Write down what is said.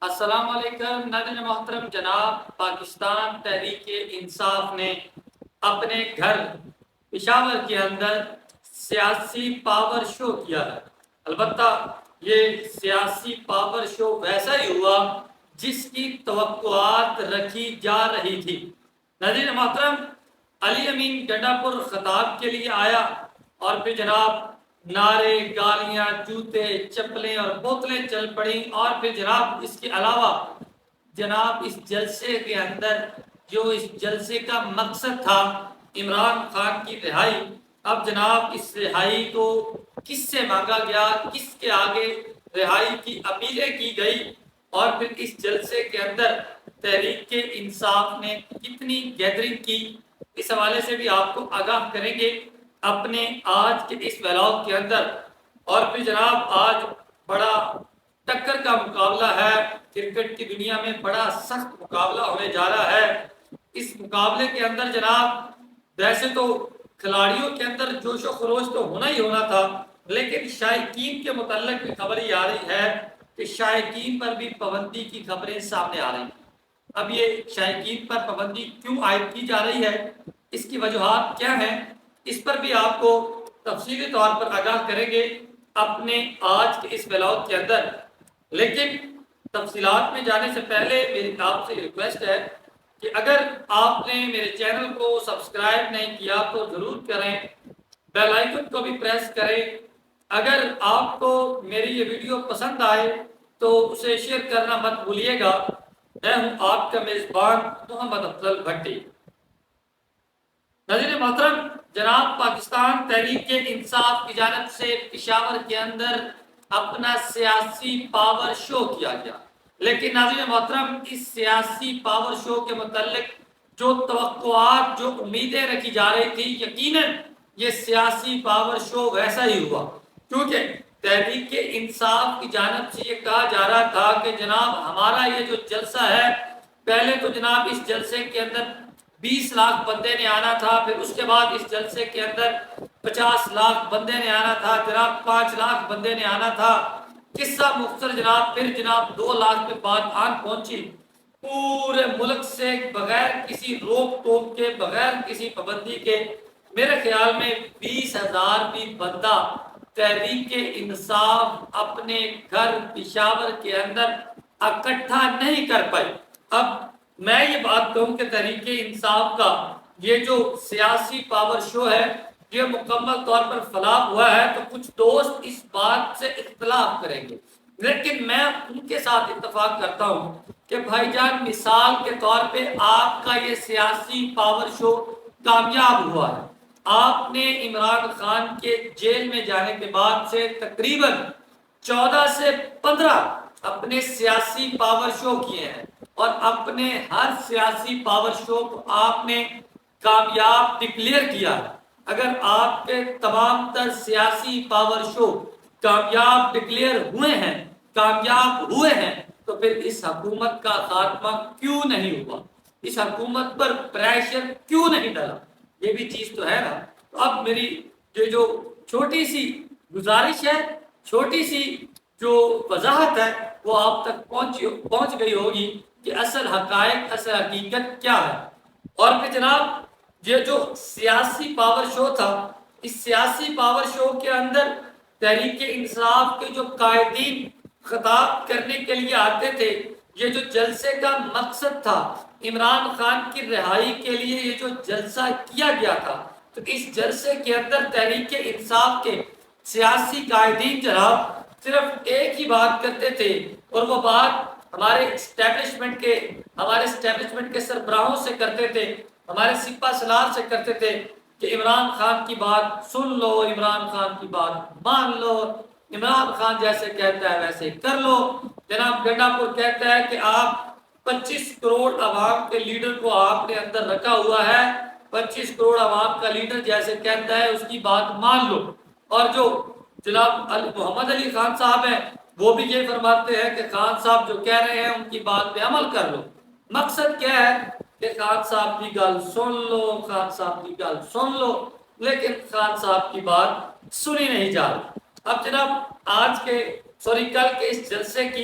السلام علیکم ناظرین محترم، جناب پاکستان تحریک انصاف نے اپنے گھر پشاور کے اندر سیاسی پاور شو کیا ہے۔ البتہ یہ سیاسی پاور شو ویسا ہی ہوا جس کی توقعات رکھی جا رہی تھی۔ ناظرین محترم، علی امین ڈنڈا پور خطاب کے لیے آیا اور پھر جناب نعرے، گالیاں، جوتے، چپلیں اور بوتلیں چل پڑیں، اور پھر جناب اس کے علاوہ جناب اس جلسے کے اندر جو اس جلسے کا مقصد تھا عمران خان کی رہائی، اب جناب اس رہائی کو کس سے مانگا گیا، کس کے آگے رہائی کی اپیلیں کی گئی، اور پھر اس جلسے کے اندر تحریک انصاف نے کتنی گیدرنگ کی، اس حوالے سے بھی آپ کو آگاہ کریں گے اپنے آج کے اس ولاگ کے اندر۔ اور پھر جناب آج بڑا ٹکر کا مقابلہ ہے، کرکٹ کی دنیا میں بڑا سخت مقابلہ ہونے جا رہا ہے۔ اس مقابلے کے اندر جناب ویسے تو کھلاڑیوں کے اندر جوش و خروش تو ہونا ہی ہونا تھا، لیکن شائقین کے متعلق بھی خبر یہ آ رہی ہے کہ شائقین پر بھی پابندی کی خبریں سامنے آ رہی ہیں۔ اب یہ شائقین پر پابندی کیوں عائد کی جا رہی ہے، اس کی وجوہات کیا ہیں، اس پر بھی آپ کو تفصیلی طور پر آگاہ کریں گے اپنے آج کے اس ولاگ کے اندر۔ لیکن تفصیلات میں جانے سے پہلے میری آپ سے ریکویسٹ ہے کہ اگر آپ نے میرے چینل کو سبسکرائب نہیں کیا تو ضرور کریں، بیل آئیکن کو بھی پریس کریں۔ اگر آپ کو میری یہ ویڈیو پسند آئے تو اسے شیئر کرنا مت بھولیے گا۔ میں ہوں آپ کا میزبان محمد افضل بھٹی۔ ناظرین محترم، جناب پاکستان تحریک انصاف کی جانب سے پشاور کے اندر اپنا سیاسی پاور شو کیا گیا، لیکن ناظرین محترم اس سیاسی پاور شو کے متعلق جو توقعات، جو امیدیں رکھی جا رہی تھی، یقیناً یہ سیاسی پاور شو ویسا ہی ہوا، کیونکہ تحریک انصاف کی جانب سے یہ کہا جا رہا تھا کہ جناب ہمارا یہ جو جلسہ ہے، پہلے تو جناب اس جلسے کے اندر 20 لاکھ بندے نے آنا تھا، پھر اس کے بعد اس جلسے کے اندر 50 لاکھ بندے نے آنا تھا، جناب 5 لاکھ بندے نے آنا تھا۔ قصہ مختصر جناب پھر جناب 2 لاکھ کے بعد آن پہنچی، پورے ملک سے بغیر کسی روک ٹوک کے، بغیر کسی پابندی کے، میرے خیال میں 20,000 بھی بندہ تحریک انصاف اپنے گھر پشاور کے اندر اکٹھا نہیں کر پائی۔ اب میں یہ بات کہوں کہ تحریک انصاف کا یہ جو سیاسی پاور شو ہے یہ مکمل طور پر فلاپ ہوا ہے، تو کچھ دوست اس بات سے اختلاف کریں گے، لیکن میں ان کے ساتھ اتفاق کرتا ہوں کہ بھائی جان مثال کے طور پہ آپ کا یہ سیاسی پاور شو کامیاب ہوا ہے۔ آپ نے عمران خان کے جیل میں جانے کے بعد سے تقریباً 14 سے 15 اپنے سیاسی پاور شو کیے ہیں، اور اپنے ہر سیاسی پاور شو کو آپ نے کامیاب ڈکلیئر کیا ہے۔ اگر آپ کے تمام تر سیاسی پاور شو کامیاب ڈکلیئر ہوئے ہیں، کامیاب ہوئے ہیں، تو پھر اس حکومت کا خاتمہ کیوں نہیں ہوا، اس حکومت پر پریشر کیوں نہیں ڈالا، یہ بھی چیز تو ہے نا۔ تو اب میری یہ جو چھوٹی سی گزارش ہے، چھوٹی سی جو وضاحت ہے، وہ آپ تک پہنچ گئی ہوگی کہ اصل حقائق، اصل حقیقت کیا ہے۔ اور پھر جناب یہ جو سیاسی پاور شو تھا، اس سیاسی پاور شو کے اندر تحریک انصاف کے جو قائدین خطاب کرنے کے لیے آتے تھے، یہ جو جلسے کا مقصد تھا عمران خان کی رہائی کے لیے یہ جو جلسہ کیا گیا تھا، تو اس جلسے کے اندر تحریک انصاف کے سیاسی قائدین جناب صرف ایک ہی بات کرتے تھے، اور وہ بات ہمارے اسٹیبلشمنٹ کے سربراہوں سے کرتے تھے، ہمارے سپہ سالار سے کرتے تھے کہ عمران خان کی بات سن لو، عمران خان کی بات مان لو، عمران خان جیسے کہتا ہے ویسے کر لو۔ جناب ڈنڈا پور کہتا ہے کہ آپ 25 کروڑ عوام کے لیڈر کو آپ نے اندر رکھا ہوا ہے، 25 کروڑ عوام کا لیڈر جیسے کہتا ہے اس کی بات مان لو۔ اور جو جناب محمد علی خان صاحب ہیں وہ بھی یہ فرماتے ہیں کہ خان صاحب جو کہہ رہے ہیں ان کی بات پہ عمل کر لو۔ مقصد کیا ہے کہ خان صاحب کی گل سن لو، خان صاحب کی گل سن لو، لیکن خان صاحب کی بات سنی نہیں جا رہی۔ اب جناب کل کے اس جلسے کی